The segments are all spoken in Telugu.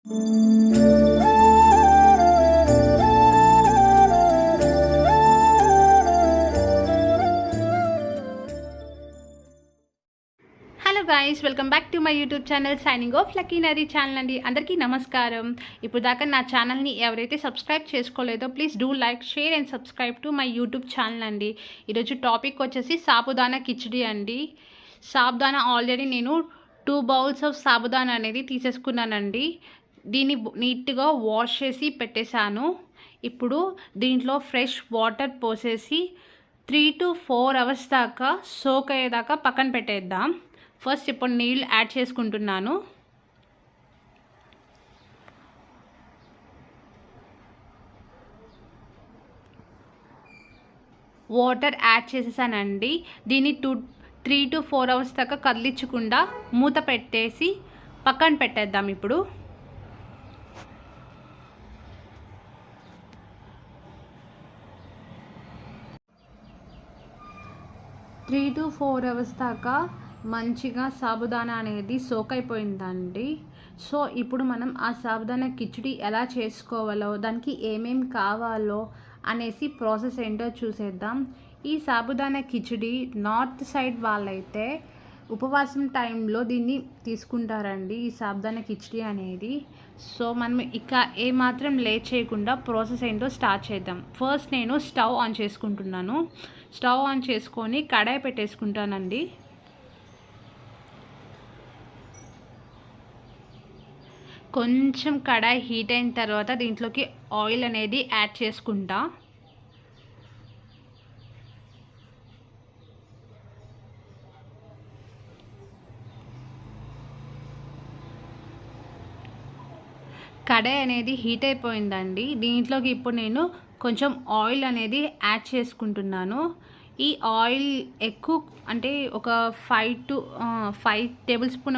Hello guys, welcome back to my YouTube channel. Signing off Lucky Nari channel అండి. అందరికీ నమస్కారం. ఇప్పుడు దాకా నా ఛానల్ని ఎవరైతే సబ్స్క్రైబ్ చేసుకోలేదో please do like, share and subscribe to my YouTube channel అండి. ఈరోజు టాపిక్ వచ్చేసి సాబుదానా కిచిడి అండి. సాబుదానా ఆల్రెడీ నేను 2 బౌల్స్ ఆఫ్ సాబుదానా అనేది తీసేసుకున్నానండి. దీన్ని నీట్గా వాష్ చేసి పెట్టేశాను. ఇప్పుడు దీంట్లో ఫ్రెష్ వాటర్ పోసేసి 3 to 4 అవర్స్ దాకా సోక్ అయ్యేదాకా పక్కన పెట్టేద్దాం. ఫస్ట్ ఇప్పుడు నీళ్ళు యాడ్ చేసుకుంటున్నాను. వాటర్ యాడ్ చేసేసానండి. దీన్ని 3 to 4 అవర్స్ దాకా కదిలించకుండా మూత పెట్టేసి పక్కన పెట్టేద్దాం. ఇప్పుడు 3 to 4 అవర్స్ దాకా మంచిగా సాబుదానా అనేది సోక్ అయిపోయిందండి. సో ఇప్పుడు మనం ఆ సాబుదానా కిచిడి ఎలా చేసుకోవాలో, దానికి ఏమేమి కావాలో అనేసి ప్రాసెస్ ఏంటో చూసేద్దాం. ఈ సాబుదానా కిచిడి నార్త్ సైడ్ వాళ్ళైతే ఉపవాసం టైంలో దీన్ని తీసుకుంటారండి, ఈ సాబుదానా కిచిడి అనేది. సో మనం ఇక ఏమాత్రం లేట్ చేయకుండా ప్రాసెస్ ఏంటో స్టార్ట్ చేద్దాం. ఫస్ట్ నేను స్టవ్ ఆన్ చేసుకుంటున్నాను. స్టవ్ ఆన్ చేసుకొని కడాయి పెట్టేసుకుంటానండి. కొంచెం కడాయి హీట్ అయిన తర్వాత దీంట్లోకి ఆయిల్ అనేది యాడ్ చేసుకుంటా. కడాయి అనేది హీట్ అయిపోయిందండి. దీంట్లోకి ఇప్పుడు నేను కొంచెం ఆయిల్ అనేది యాడ్ చేసుకుంటున్నాను. ఈ ఆయిల్ ఎక్కువ అంటే ఒక 5 టేబుల్ స్పూన్,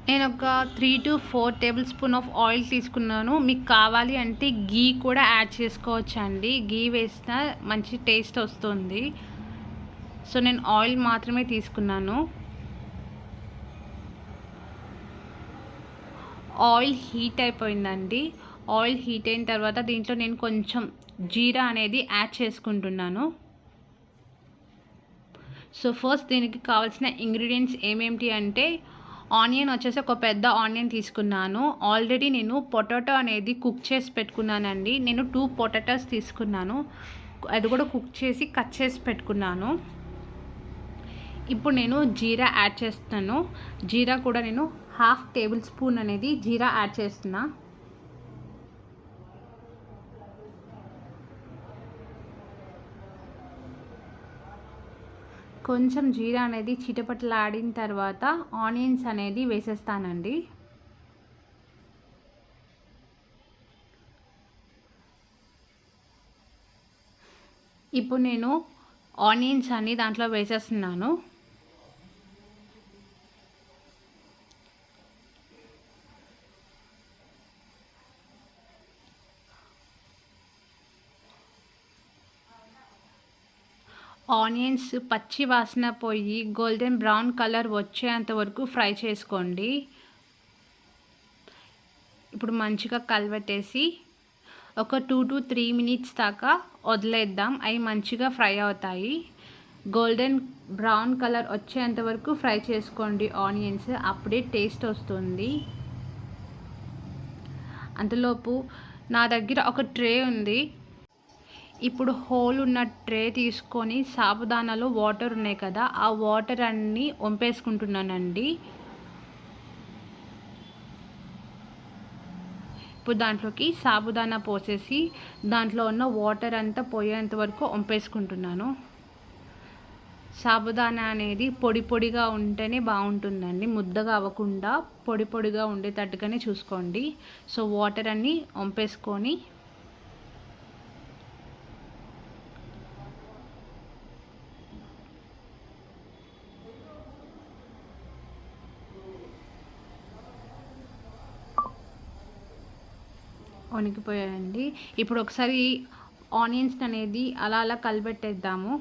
నేను ఒక 3 to 4 table spoon of oil తీసుకున్నాను. మీకు కావాలి అంటే గీ కూడా యాడ్ చేసుకోవచ్చు అండి. గీ వేసిన మంచి టేస్ట్ వస్తుంది. సో నేను ఆయిల్ మాత్రమే తీసుకున్నాను. ఆయిల్ హీట్ అయిపోయిందండి. ఆయిల్ హీట్ అయిన తర్వాత దీంట్లో నేను కొంచెం జీరా అనేది యాడ్ చేసుకుంటున్నాను. సో ఫస్ట్ దీనికి కావాల్సిన ఇంగ్రీడియంట్స్ ఏమేమిటి అంటే, ఆనియన్ వచ్చేసి ఒక పెద్ద ఆనియన్ తీసుకున్నాను. ఆల్రెడీ నేను పొటాటో అనేది కుక్ చేసి పెట్టుకున్నానండి. నేను 2 పొటాటోస్ తీసుకున్నాను. అది కూడా కుక్ చేసి కట్ చేసి పెట్టుకున్నాను. ఇప్పుడు నేను జీరా యాడ్ చేస్తున్నాను. జీరా కూడా నేను 1/2 టేబుల్ స్పూన్ అనేది జీరా యాడ్ చేస్తున్నా. కొంచెం జీరా అనేది చిటపటలాడిన తర్వాత ఆనియన్స్ అనేది వేసేస్తానండి. ఇప్పుడు నేను ఆనియన్స్ అన్ని దాంట్లో వేసేస్తున్నాను. ఆనియన్స్ పచ్చి వాసన పోయి గోల్డెన్ బ్రౌన్ కలర్ వచ్చేంత వరకు ఫ్రై చేసుకోండి. ఇప్పుడు మంచిగా కలబెట్టేసి ఒక 2 to 3 మినిట్స్ దాకా వదిలేద్దాం. అవి మంచిగా ఫ్రై అవుతాయి. గోల్డెన్ బ్రౌన్ కలర్ వచ్చేంత వరకు ఫ్రై చేసుకోండి ఆనియన్స్, అప్పుడే టేస్ట్ వస్తుంది. అంతలోపు నా దగ్గర ఒక ట్రే ఉంది. ఇప్పుడు హోల్ ఉన్న ట్రే తీసుకొని సాబుదానాలో వాటర్ ఉన్నాయి కదా, ఆ వాటర్ అన్నీ వంపేసుకుంటున్నానండి. ఇప్పుడు దాంట్లోకి సాబుదానా పోసేసి దాంట్లో ఉన్న వాటర్ అంతా పోయేంత వరకు వంపేసుకుంటున్నాను. సాబుదానా అనేది పొడి పొడిగా ఉంటేనే బాగుంటుందండి, ముద్దగా అవ్వకుండా పొడి పొడిగా ఉండేటట్టుగానే చూసుకోండి. సో వాటర్ అన్నీ వంపేసుకొని వణికిపోయాయండి. ఇప్పుడు ఒకసారి ఆనియన్స్ అనేది అలా అలా కలిపెట్టేద్దాము.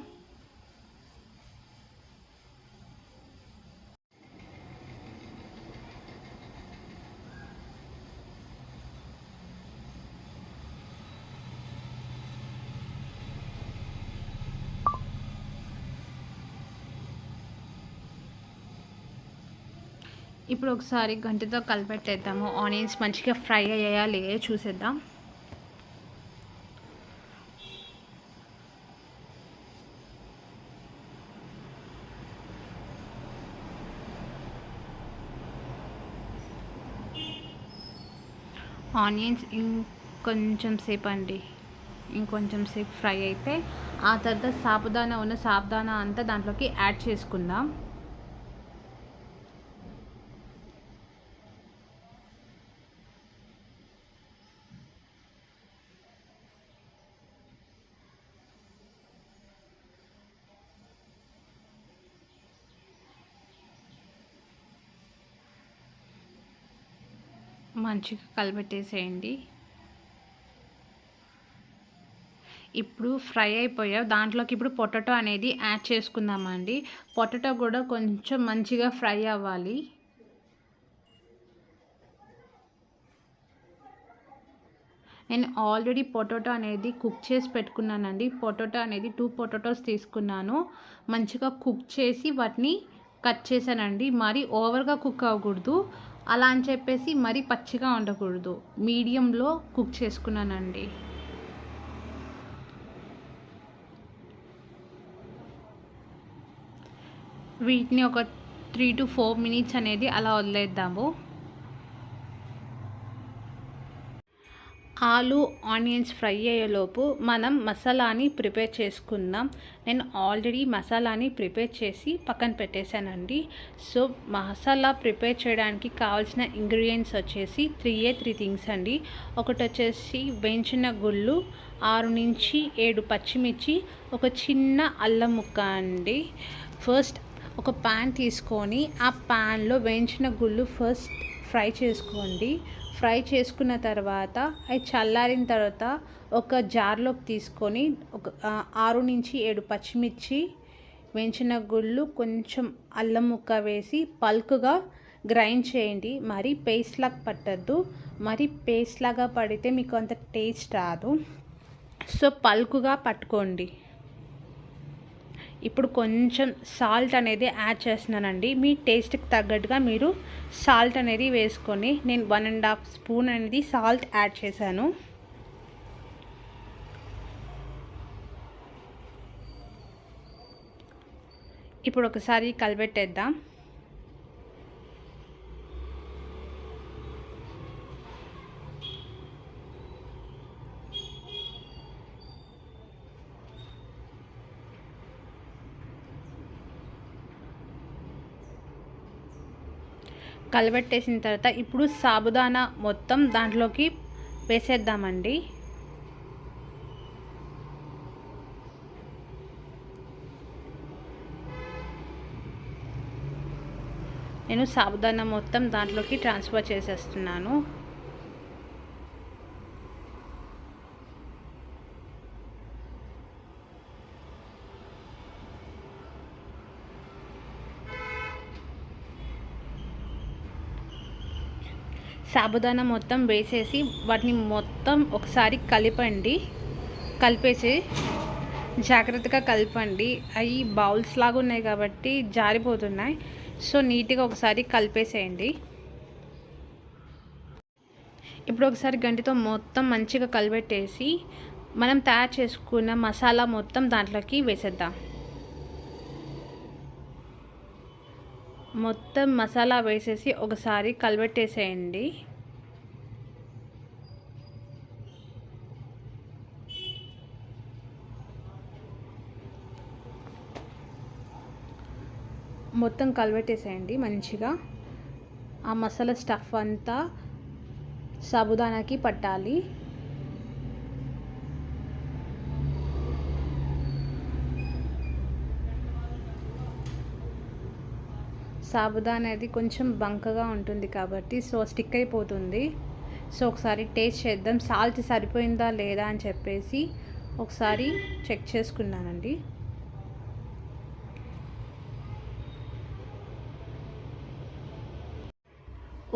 ఇప్పుడు ఒకసారి గంటతో కలిపెట్టేద్దాము. ఆనియన్స్ మంచిగా ఫ్రై అయ్యాయా లేదో చూసేద్దాం. ఆనియన్స్ ఇంకొంచెం సేపు అండి, ఇంకొంచెం సేపు ఫ్రై అయితే ఆ తర్వాత సాబుదానా అంతా దాంట్లోకి యాడ్ చేసుకుందాం. మంచిగా కలిపెట్టేసేయండి. ఇప్పుడు ఫ్రై అయిపోయావు, దాంట్లోకి ఇప్పుడు పొటాటో అనేది యాడ్ చేసుకుందామండి. పొటాటో కూడా కొంచెం మంచిగా ఫ్రై అవ్వాలి. నేను ఆల్రెడీ పొటాటో అనేది కుక్ చేసి పెట్టుకున్నానండి. పొటాటో అనేది 2 పొటాటోస్ తీసుకున్నాను. మంచిగా కుక్ చేసి వాటిని కట్ చేశానండి. మరి ఓవర్గా కుక్ అవ్వకూడదు, అలా అని చెప్పేసి మరీ పచ్చిగా ఉండకూడదు, మీడియంలో కుక్ చేసుకున్నానండి. వీటిని ఒక 3 to 4 మినిట్స్ అనేది అలా వదిలేద్దాము. ఆలు ఆనియన్స్ ఫ్రై అయ్యేలోపు మనం మసాలాని ప్రిపేర్ చేసుకుందాం. నేను ఆల్రెడీ మసాలాని ప్రిపేర్ చేసి పక్కన పెట్టేశానండి. సో మసాలా ప్రిపేర్ చేయడానికి కావాల్సిన ఇంగ్రీడియంట్స్ వచ్చేసి 3 థింగ్స్ అండి. ఒకటి వచ్చేసి వేయించిన గుళ్ళు, 6 నుంచి 7 పచ్చిమిర్చి, ఒక చిన్న అల్లం ముక్క అండి. ఫస్ట్ ఒక ప్యాన్ తీసుకొని ఆ ప్యాన్లో వేయించిన గుళ్ళు ఫస్ట్ ఫ్రై చేసుకోండి. ఫ్రై చేసుకున్న తర్వాత అవి చల్లారిన తర్వాత ఒక జార్లోకి తీసుకొని ఒక 6 నుంచి 7 పచ్చిమిర్చి, వేయించిన గుళ్ళు, కొంచెం అల్లం ముక్క వేసి పల్క్గా గ్రైండ్ చేయండి. మరి పేస్ట్ లాగా పట్టద్దు, మరి పేస్ట్ లాగా పడితే మీకు అంత టేస్ట్ రాదు. సో పల్క్గా పట్టుకోండి. ఇప్పుడు కొంచెం సాల్ట్ అనేది యాడ్ చేస్తున్నానండి. మీ టేస్ట్కి తగ్గట్టుగా మీరు సాల్ట్ అనేది వేసుకొని, నేను 1.5 స్పూన్ అనేది సాల్ట్ యాడ్ చేశాను. ఇప్పుడు ఒకసారి కలిపెట్టేద్దాం. కలబెట్టేసిన తర్వాత ఇప్పుడు సాబుదానా మొత్తం దాంట్లోకి వేసేద్దామండి. నేను సాబుదానా మొత్తం దాంట్లోకి ట్రాన్స్ఫర్ చేసేస్తున్నాను. సాబుదానా మొత్తం వేసేసి వాటిని మొత్తం ఒకసారి కలిపేసి జాగ్రత్తగా కలపండి. అవి బౌల్స్ లాగా ఉన్నాయి కాబట్టి జారిపోతున్నాయి. సో నీట్గా ఒకసారి కలిపేసేయండి. ఇప్పుడు ఒకసారి గంటితో మొత్తం మంచిగా కలిపెట్టేసి మనం తయారు చేసుకున్న మసాలా మొత్తం దాంట్లోకి వేసేద్దాం. మొత్తం మసాలా వేసేసి ఒకసారి కలిపెట్టేసేయండి. మొత్తం కలిపెట్టేసేయండి మంచిగా. ఆ మసాలా స్టఫ్ అంతా సాబుదానాకి పట్టాలి. సాబుదానా అనేది కొంచెం బంకగా ఉంటుంది కాబట్టి సో స్టిక్ అయిపోతుంది. సో ఒకసారి టేస్ట్ చేద్దాం, సాల్ట్ సరిపోయిందా లేదా అని చెప్పేసి ఒకసారి చెక్ చేసుకున్నానండి.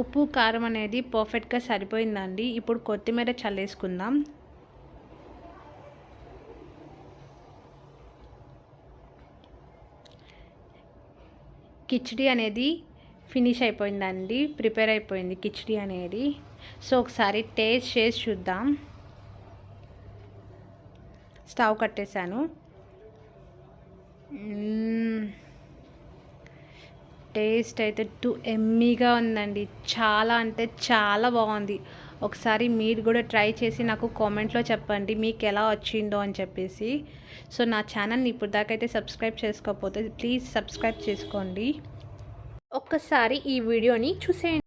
ఉప్పు కారం అనేది పర్ఫెక్ట్గా సరిపోయిందండి. ఇప్పుడు కొత్తిమీర చల్లేసుకుందాం. కిచిడి అనేది ఫినిష్ అయిపోయిందండి, ప్రిపేర్ అయిపోయింది కిచిడి అనేది. సో ఒకసారి టేస్ట్ చేసి చూద్దాం. స్టవ్ కట్టేశాను. టేస్ట్ అయితే ఎమ్మీగా ఉందండి. చాలా అంటే చాలా బాగుంది. ఒకసారి మీరు కూడా ట్రై చేసి నాకు కామెంట్లో చెప్పండి మీకు ఎలా వచ్చిందో అని చెప్పేసి. సో నా ఛానల్ని ఇప్పుడు దాకా అయితే సబ్స్క్రైబ్ చేసుకోకపోతే ప్లీజ్ సబ్స్క్రైబ్ చేసుకోండి. ఒక్కసారి ఈ వీడియోని చూసేయండి.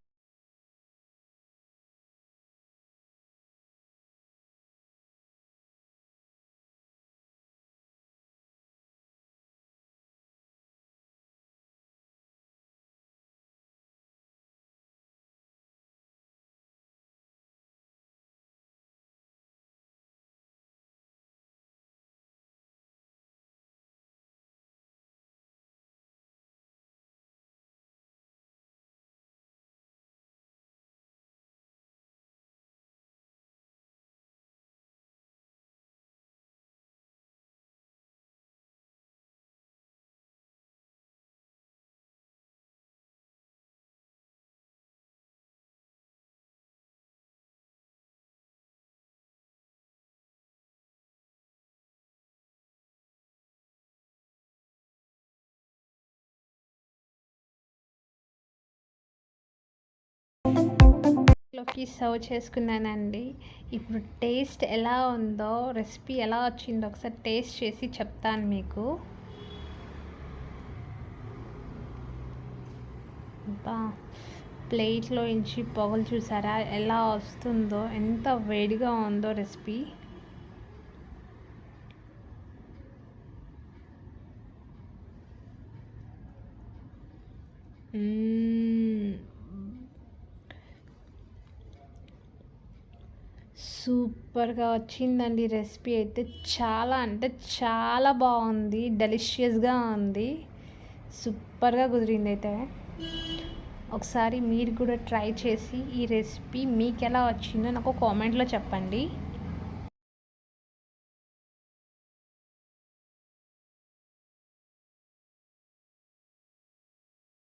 లోకి సర్వ్ చేసుకున్నానండి. ఇప్పుడు టేస్ట్ ఎలా ఉందో, రెసిపీ ఎలా వచ్చిందో ఒకసారి టేస్ట్ చేసి చెప్తాను మీకు. ప్లేట్లో ఇంచి పొగలు చూసారా ఎలా వస్తుందో, ఎంత వేడిగా ఉందో రెసిపీ. సూపర్గా వచ్చిందండి రెసిపీ అయితే. చాలా అంటే చాలా బాగుంది, డెలిషియస్గా ఉంది, సూపర్గా కుదిరింది అయితే. ఒకసారి మీరు కూడా ట్రై చేసి ఈ రెసిపీ మీకు ఎలా వచ్చిందో నాకు కామెంట్లో చెప్పండి.